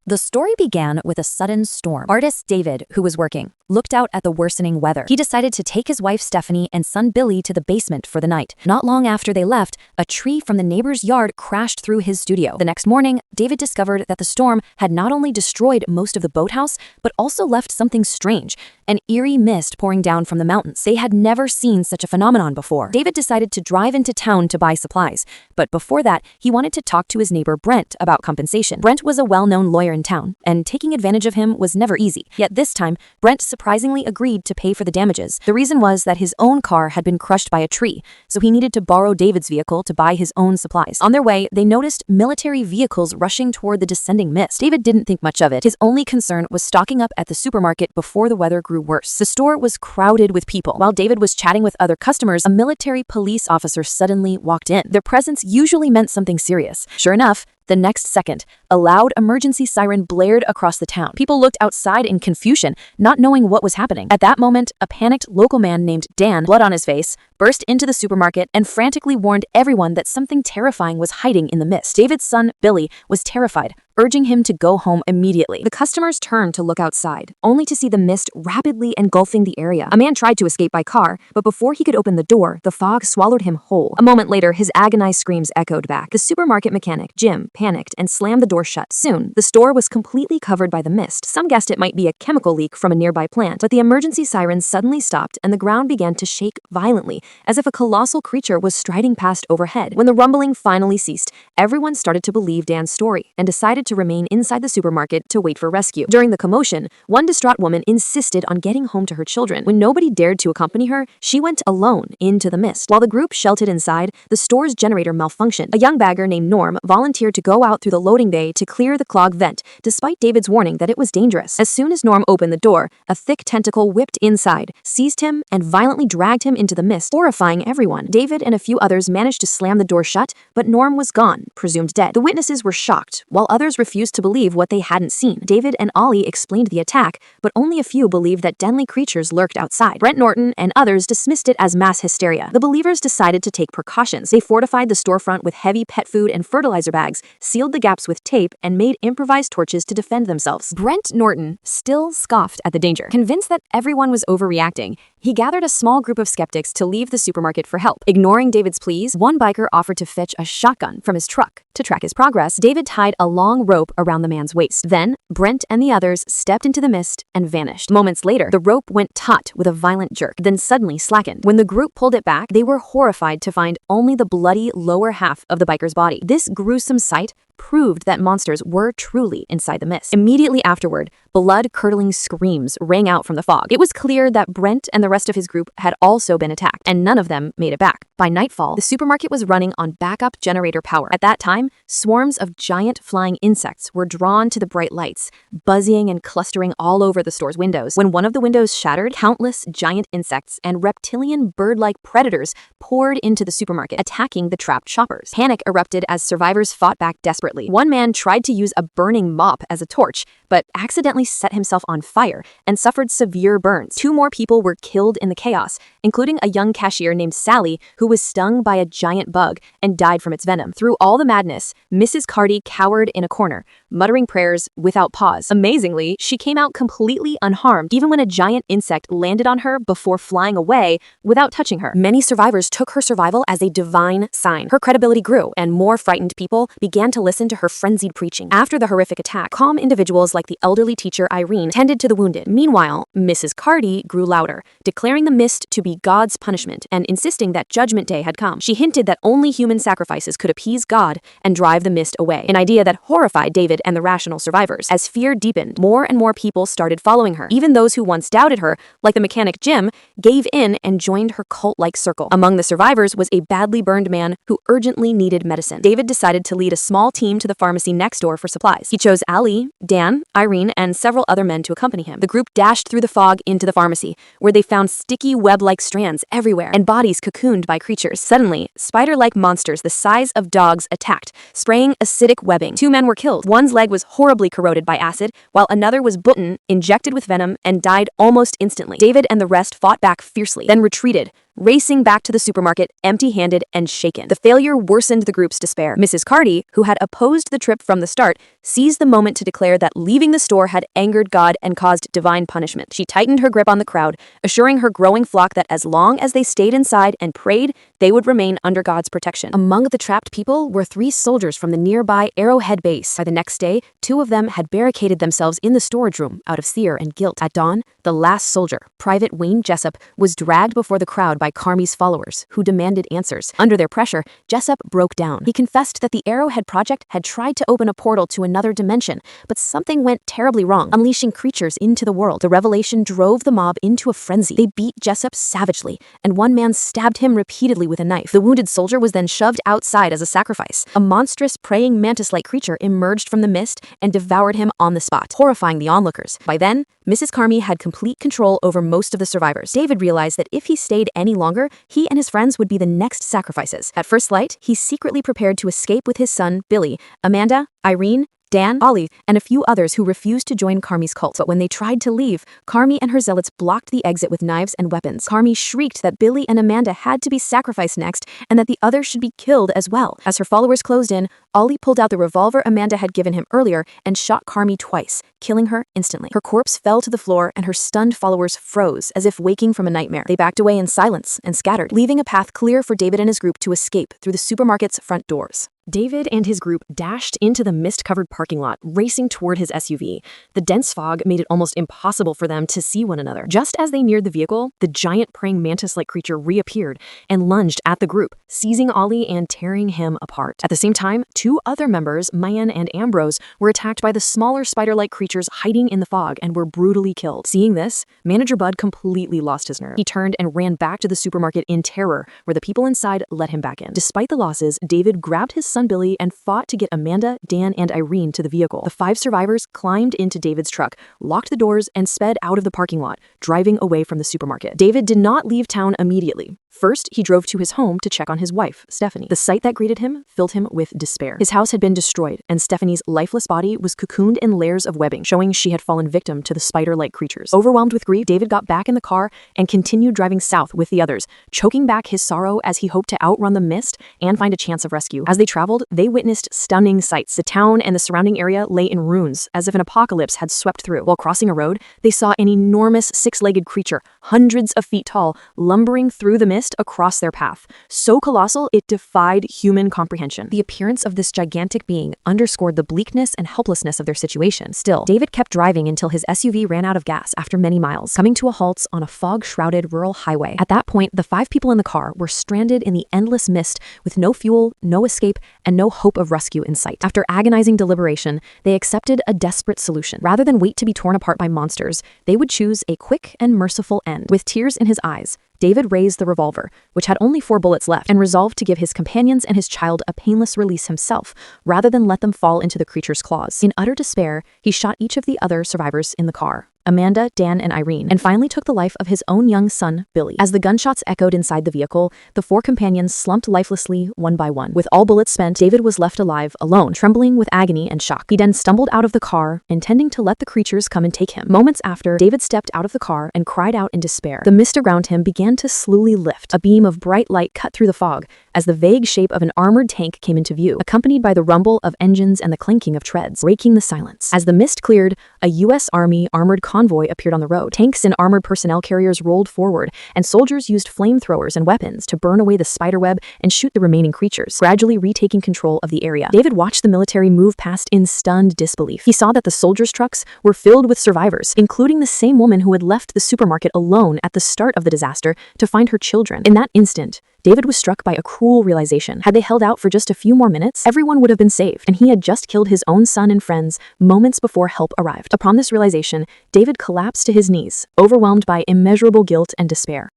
The story began with a sudden storm. Artist David, who was working, looked out at the worsening weather. He decided to take his wife Stephanie and son Billy to the basement for the night. Not long after they left, a tree from the neighbor's yard crashed through his studio. The next morning, David discovered that the storm had not only destroyed most of the boathouse, but also left something strange, an eerie mist pouring down from the mountains. They had never seen such a phenomenon before. David decided to drive into town to buy supplies, but before that, he wanted to talk to his neighbor Brent about compensation. Brent was a well-known lawyer in town, and taking advantage of him was never easy. Yet this time, Brent surprisingly agreed to pay for the damages. The reason was that his own car had been crushed by a tree, so he needed to borrow David's vehicle to buy his own supplies. On their way, they noticed military vehicles rushing toward the descending mist. David didn't think much of it. His only concern was stocking up at the supermarket before the weather grew worse. The store was crowded with people. While David was chatting with other customers, a military police officer suddenly walked in. Their presence usually meant something serious. Sure enough, the next second, a loud emergency siren blared across the town. People looked outside in confusion, not knowing what was happening. At that moment, a panicked local man named Dan, blood on his face, burst into the supermarket and frantically warned everyone that something terrifying was hiding in the mist. David's son, Billy, was terrified, urging him to go home immediately. The customers turned to look outside, only to see the mist rapidly engulfing the area. A man tried to escape by car, but before he could open the door, the fog swallowed him whole. A moment later, his agonized screams echoed back. The supermarket mechanic, Jim, panicked and slammed the door shut. Soon, the store was completely covered by the mist. Some guessed it might be a chemical leak from a nearby plant, but the emergency sirens suddenly stopped and the ground began to shake violently, as if a colossal creature was striding past overhead. When the rumbling finally ceased, everyone started to believe Dan's story and decided to remain inside the supermarket to wait for rescue. During the commotion, one distraught woman insisted on getting home to her children. When nobody dared to accompany her, she went alone into the mist. While the group sheltered inside, the store's generator malfunctioned. A young bagger named Norm volunteered to go out through the loading bay to clear the clogged vent, despite David's warning that it was dangerous. As soon as Norm opened the door, a thick tentacle whipped inside, seized him, and violently dragged him into the mist, horrifying everyone. David and a few others managed to slam the door shut, but Norm was gone, presumed dead. The witnesses were shocked, while others refused to believe what they hadn't seen. David and Ollie explained the attack, but only a few believed that deadly creatures lurked outside. Brent Norton and others dismissed it as mass hysteria. The believers decided to take precautions. They fortified the storefront with heavy pet food and fertilizer bags, sealed the gaps with tape, and made improvised torches to defend themselves. Brent Norton still scoffed at the danger. Convinced that everyone was overreacting, he gathered a small group of skeptics to leave the supermarket for help. Ignoring David's pleas, one biker offered to fetch a shotgun from his truck. To track his progress, David tied a long rope around the man's waist. Then, Brent and the others stepped into the mist and vanished. Moments later, the rope went taut with a violent jerk, then suddenly slackened. When the group pulled it back, they were horrified to find only the bloody lower half of the biker's body. This gruesome sight proved that monsters were truly inside the mist. Immediately afterward, blood-curdling screams rang out from the fog. It was clear that Brent and the rest of his group had also been attacked, and none of them made it back. By nightfall, the supermarket was running on backup generator power. At that time, swarms of giant flying insects were drawn to the bright lights, buzzing and clustering all over the store's windows. When one of the windows shattered, countless giant insects and reptilian bird-like predators poured into the supermarket, attacking the trapped shoppers. Panic erupted as survivors fought back desperately. One man tried to use a burning mop as a torch, but accidentally set himself on fire and suffered severe burns. 2 more people were killed in the chaos, including a young cashier named Sally, who was stung by a giant bug and died from its venom. Through all the madness, Mrs. Carty cowered in a corner, muttering prayers without pause. Amazingly, she came out completely unharmed, even when a giant insect landed on her before flying away without touching her. Many survivors took her survival as a divine sign. Her credibility grew, and more frightened people began to listen to her frenzied preaching. After the horrific attack, calm individuals like the elderly teacher Irene tended to the wounded. Meanwhile, Mrs. Carty grew louder, declaring the mist to be God's punishment and insisting that Judgment Day had come. She hinted that only human sacrifices could appease God and drive the mist away, an idea that horrified David and the rational survivors. As fear deepened, more and more people started following her. Even those who once doubted her, like the mechanic Jim, gave in and joined her cult-like circle. Among the survivors was a badly burned man who urgently needed medicine. David decided to lead a small team to the pharmacy next door for supplies. He chose Ali, Dan, Irene, and several other men to accompany him. The group dashed through the fog into the pharmacy, where they found sticky web-like strands everywhere and bodies cocooned by creatures. Suddenly, spider-like monsters the size of dogs attacked, spraying acidic webbing. 2 men were killed. One's leg was horribly corroded by acid, while another was bitten, injected with venom, and died almost instantly. David and the rest fought back fiercely, then retreated, racing back to the supermarket empty-handed and shaken. The failure worsened the group's despair. Mrs. Carty, who had opposed the trip from the start, seized the moment to declare that leaving the store had angered God and caused divine punishment. She tightened her grip on the crowd, assuring her growing flock that as long as they stayed inside and prayed, they would remain under God's protection. Among the trapped people were 3 soldiers from the nearby Arrowhead base. By the next day, 2 of them had barricaded themselves in the storage room out of fear and guilt. At dawn, the last soldier, Private Wayne Jessup, was dragged before the crowd by Carmi's followers, who demanded answers. Under their pressure, Jessup broke down. He confessed that the Arrowhead Project had tried to open a portal to another dimension, but something went terribly wrong, unleashing creatures into the world. The revelation drove the mob into a frenzy. They beat Jessup savagely, and one man stabbed him repeatedly with a knife. The wounded soldier was then shoved outside as a sacrifice. A monstrous praying mantis-like creature emerged from the mist and devoured him on the spot, horrifying the onlookers. By then, Mrs. Carmi had complete control over most of the survivors. David realized that if he stayed any longer, he and his friends would be the next sacrifices. At first light, he secretly prepared to escape with his son, Billy, Amanda, Irene, Dan, Ollie, and a few others who refused to join Carmi's cult. But when they tried to leave, Carmi and her zealots blocked the exit with knives and weapons. Carmi shrieked that Billy and Amanda had to be sacrificed next and that the others should be killed as well. As her followers closed in, Ollie pulled out the revolver Amanda had given him earlier and shot Carmi twice, killing her instantly. Her corpse fell to the floor and her stunned followers froze as if waking from a nightmare. They backed away in silence and scattered, leaving a path clear for David and his group to escape through the supermarket's front doors. David and his group dashed into the mist-covered parking lot, racing toward his SUV. The dense fog made it almost impossible for them to see one another. Just as they neared the vehicle, the giant praying mantis-like creature reappeared and lunged at the group, seizing Ollie and tearing him apart. At the same time, 2 other members, Mayan and Ambrose, were attacked by the smaller spider-like creatures hiding in the fog and were brutally killed. Seeing this, Manager Bud completely lost his nerve. He turned and ran back to the supermarket in terror, where the people inside let him back in. Despite the losses, David grabbed his son Billy and fought to get Amanda, Dan, and Irene to the vehicle. The 5 survivors climbed into David's truck, locked the doors, and sped out of the parking lot, driving away from the supermarket. David did not leave town immediately. First, he drove to his home to check on his wife, Stephanie. The sight that greeted him filled him with despair. His house had been destroyed, and Stephanie's lifeless body was cocooned in layers of webbing, showing she had fallen victim to the spider-like creatures. Overwhelmed with grief, David got back in the car and continued driving south with the others, choking back his sorrow as he hoped to outrun the mist and find a chance of rescue. As they traveled, they witnessed stunning sights. The town and the surrounding area lay in ruins, as if an apocalypse had swept through. While crossing a road, they saw an enormous 6-legged creature, hundreds of feet tall, lumbering through the mist across their path. So colossal, it defied human comprehension. The appearance of this gigantic being underscored the bleakness and helplessness of their situation. Still, David kept driving until his SUV ran out of gas after many miles, coming to a halt on a fog-shrouded rural highway. At that point, the 5 people in the car were stranded in the endless mist with no fuel, no escape, and no hope of rescue in sight. After agonizing deliberation, they accepted a desperate solution. Rather than wait to be torn apart by monsters, they would choose a quick and merciful end. With tears in his eyes, David raised the revolver, which had only 4 bullets left, and resolved to give his companions and his child a painless release himself, rather than let them fall into the creature's claws. In utter despair, he shot each of the other survivors in the car, Amanda, Dan, and Irene, and finally took the life of his own young son, Billy. As the gunshots echoed inside the vehicle, the 4 companions slumped lifelessly one by one. With all bullets spent, David was left alive, alone, trembling with agony and shock. He then stumbled out of the car, intending to let the creatures come and take him. Moments after, David stepped out of the car and cried out in despair. The mist around him began to slowly lift. A beam of bright light cut through the fog as the vague shape of an armored tank came into view, accompanied by the rumble of engines and the clinking of treads, breaking the silence. As the mist cleared, a U.S. Army armored convoy appeared on the road. Tanks and armored personnel carriers rolled forward, and soldiers used flamethrowers and weapons to burn away the spiderweb and shoot the remaining creatures, gradually retaking control of the area. David watched the military move past in stunned disbelief. He saw that the soldiers' trucks were filled with survivors, including the same woman who had left the supermarket alone at the start of the disaster to find her children. In that instant, David was struck by a cruel realization. Had they held out for just a few more minutes, everyone would have been saved, and he had just killed his own son and friends moments before help arrived. Upon this realization, David collapsed to his knees, overwhelmed by immeasurable guilt and despair.